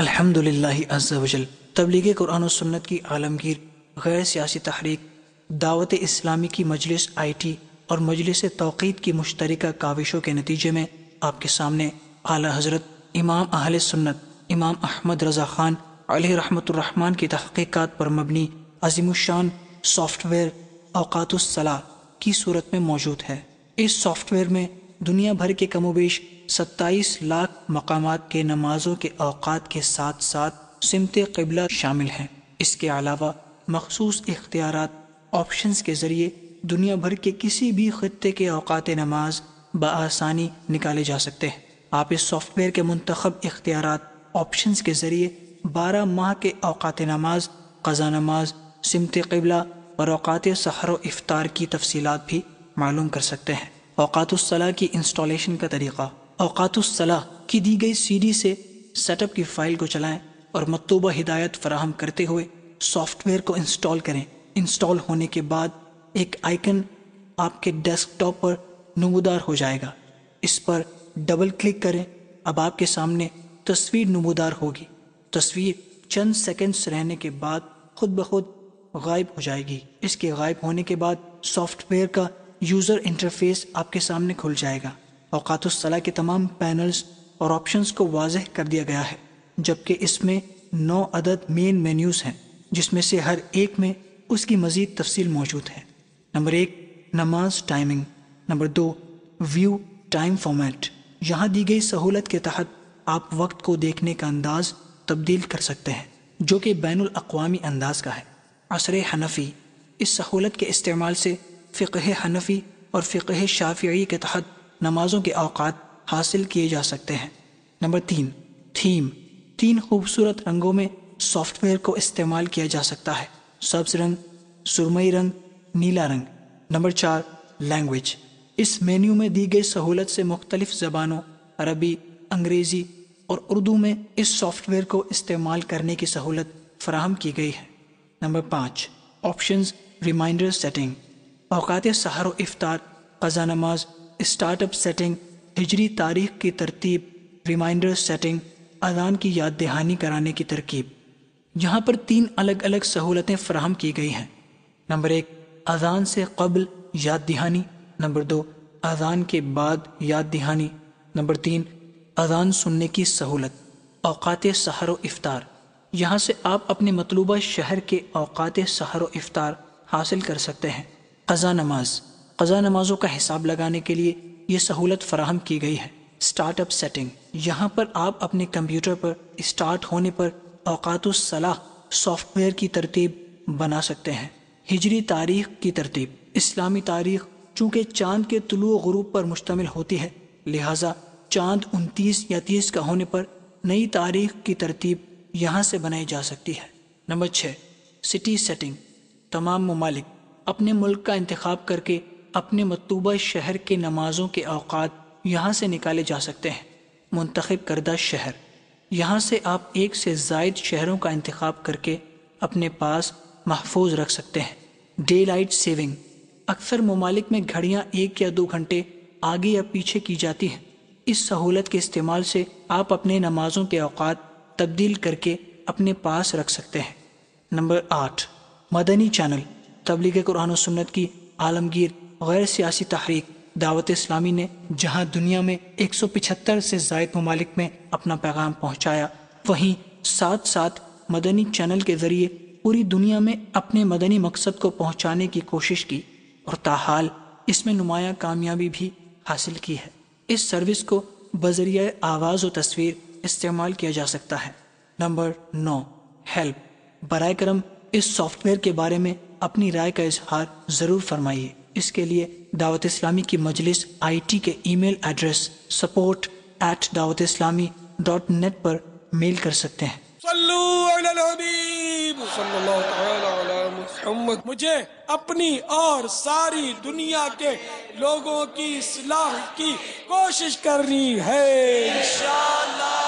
الحمدللہ عز وجل تبلیغ قرآن و سنت کی عالمگیر غیر سیاسی تحریک دعوت اسلامی کی مجلس IT اور مجلس توقید کی مشترکہ کاوشوں کے نتیجے میں آپ کے سامنے اعلیٰ حضرت امام اہل سنت امام احمد رضا خان علیہ رحمۃ الرحمن کی تحقیقات پر مبنی عظیم الشان سافٹ ویئر اوقات الصلاح کی صورت میں موجود ہے۔ اس سافٹ ویئر میں دنیا بھر کے کم و بیش 27 لاکھ مقامات کے نمازوں کے اوقات کے ساتھ ساتھ سمت قبلہ شامل ہیں۔ اس کے علاوہ مخصوص اختیارات آپشنز کے ذریعے دنیا بھر کے کسی بھی خطے کے اوقات نماز بآسانی نکالے جا سکتے ہیں۔ آپ اس سافٹ ویئر کے منتخب اختیارات آپشنز کے ذریعے 12 ماہ کے اوقات نماز، قضا نماز، سمت قبلہ اور اوقات سحر و افطار کی تفصیلات بھی معلوم کر سکتے ہیں۔ اوقات الصلاح کی انسٹالیشن کا طریقہ۔ اوقات الصلاح کی دی گئی CD سے سیٹ اپ کی فائل کو چلائیں اور مطلوبہ ہدایت فراہم کرتے ہوئے سافٹ ویئر کو انسٹال کریں۔ انسٹال ہونے کے بعد ایک آئیکن آپ کے ڈیسک ٹاپ پر نمودار ہو جائے گا، اس پر ڈبل کلک کریں۔ اب آپ کے سامنے تصویر نمودار ہوگی۔ تصویر چند سیکنڈز رہنے کے بعد خود بخود غائب ہو جائے گی۔ اس کے غائب ہونے کے بعد سافٹ ویئر کا یوزر انٹرفیس آپ کے سامنے کھل جائے گا۔ اوقات الصلاح کے تمام پینلز اور آپشنز کو واضح کر دیا گیا ہے، جبکہ اس میں 9 عدد مین مینیوز ہیں، جس میں سے ہر ایک میں اس کی مزید تفصیل موجود ہے۔ نمبر 1 نماز ٹائمنگ۔ نمبر 2 ویو ٹائم فارمیٹ۔ یہاں دی گئی سہولت کے تحت آپ وقت کو دیکھنے کا انداز تبدیل کر سکتے ہیں، جو کہ بین الاقوامی انداز کا ہے۔ عصر حنفی۔ اس سہولت کے استعمال سے فقہ حنفی اور فقہ شافعی کے تحت نمازوں کے اوقات حاصل کیے جا سکتے ہیں۔ Number 3 theme. 3 خوبصورت رنگوں میں سافٹ ویئر کو استعمال کیا جا سکتا ہے: سبز رنگ، سرمئی رنگ، نیلا رنگ۔ Number 4 language. اس مینیو میں دی گئی سہولت سے مختلف زبانوں عربی، انگریزی اور اردو میں اس سافٹ ویئر کو استعمال کرنے کی سہولت فراہم کی گئی ہے۔ نمبر 5 آپشنز ریمائنڈر سیٹنگ۔ اوقات سحر و افطار، قضا نماز، اسٹارٹ اپ سیٹنگ، ہجری تاریخ کی ترتیب، ریمائنڈر سیٹنگ، اذان کی یاد دہانی کرانے کی ترکیب۔ یہاں پر 3 الگ الگ سہولتیں فراہم کی گئی ہیں۔ نمبر 1 اذان سے قبل یاد دہانی۔ نمبر 2 اذان کے بعد یاد دہانی۔ نمبر 3 اذان سننے کی سہولت۔ اوقات سحر و افطار۔ یہاں سے آپ اپنے مطلوبہ شہر کے اوقات سحر و افطار حاصل کر سکتے ہیں۔ قضا نماز۔ قضا نمازوں کا حساب لگانے کے لیے یہ سہولت فراہم کی گئی ہے۔ Start up setting. یہاں پر آپ اپنے کمپیوٹر پر اسٹارٹ ہونے پر اوقات الصلاح سافٹ ویئر کی ترتیب بنا سکتے ہیں۔ ہجری تاریخ کی ترتیب۔ اسلامی تاریخ چونکہ چاند کے طلوع و غروب پر مشتمل ہوتی ہے، لہٰذا چاند 29 یا 30 کا ہونے پر نئی تاریخ کی ترتیب یہاں سے بنائی جا سکتی ہے۔ نمبر 6 سٹی سیٹنگ۔ تمام ممالک اپنے ملک کا انتخاب کر کے اپنے مطلوبہ شہر کے نمازوں کے اوقات یہاں سے نکالے جا سکتے ہیں۔ منتخب کردہ شہر۔ یہاں سے آپ ایک سے زائد شہروں کا انتخاب کر کے اپنے پاس محفوظ رکھ سکتے ہیں۔ Day light saving. اکثر ممالک میں گھڑیاں 1 یا 2 گھنٹے آگے یا پیچھے کی جاتی ہیں۔ اس سہولت کے استعمال سے آپ اپنے نمازوں کے اوقات تبدیل کر کے اپنے پاس رکھ سکتے ہیں۔ نمبر 8 مدنی چینل۔ تبلیغ قرآن و سنت کی عالمگیر غیر سیاسی تحریک دعوت اسلامی نے جہاں دنیا میں 175 سے زائد ممالک میں اپنا پیغام پہنچایا، وہیں ساتھ ساتھ مدنی چینل کے ذریعے پوری دنیا میں اپنے مدنی مقصد کو پہنچانے کی کوشش کی اور تاحال اس میں نمایاں کامیابی بھی حاصل کی ہے۔ اس سروس کو بذریعہ آواز و تصویر استعمال کیا جا سکتا ہے۔ Number 9 help. برائے کرم اس سافٹ ویئر کے بارے میں اپنی رائے کا اظہار ضرور فرمائیے۔ اس کے لیے دعوت اسلامی کی مجلس IT کے ای میل ایڈریس support@dawatislami.net پر میل کر سکتے ہیں۔ صلو علی الحبیب صلی اللہ تعالی علی محمد۔ مجھے اپنی اور ساری دنیا کے لوگوں کی اصلاح کی کوشش کرنی ہے انشاءاللہ۔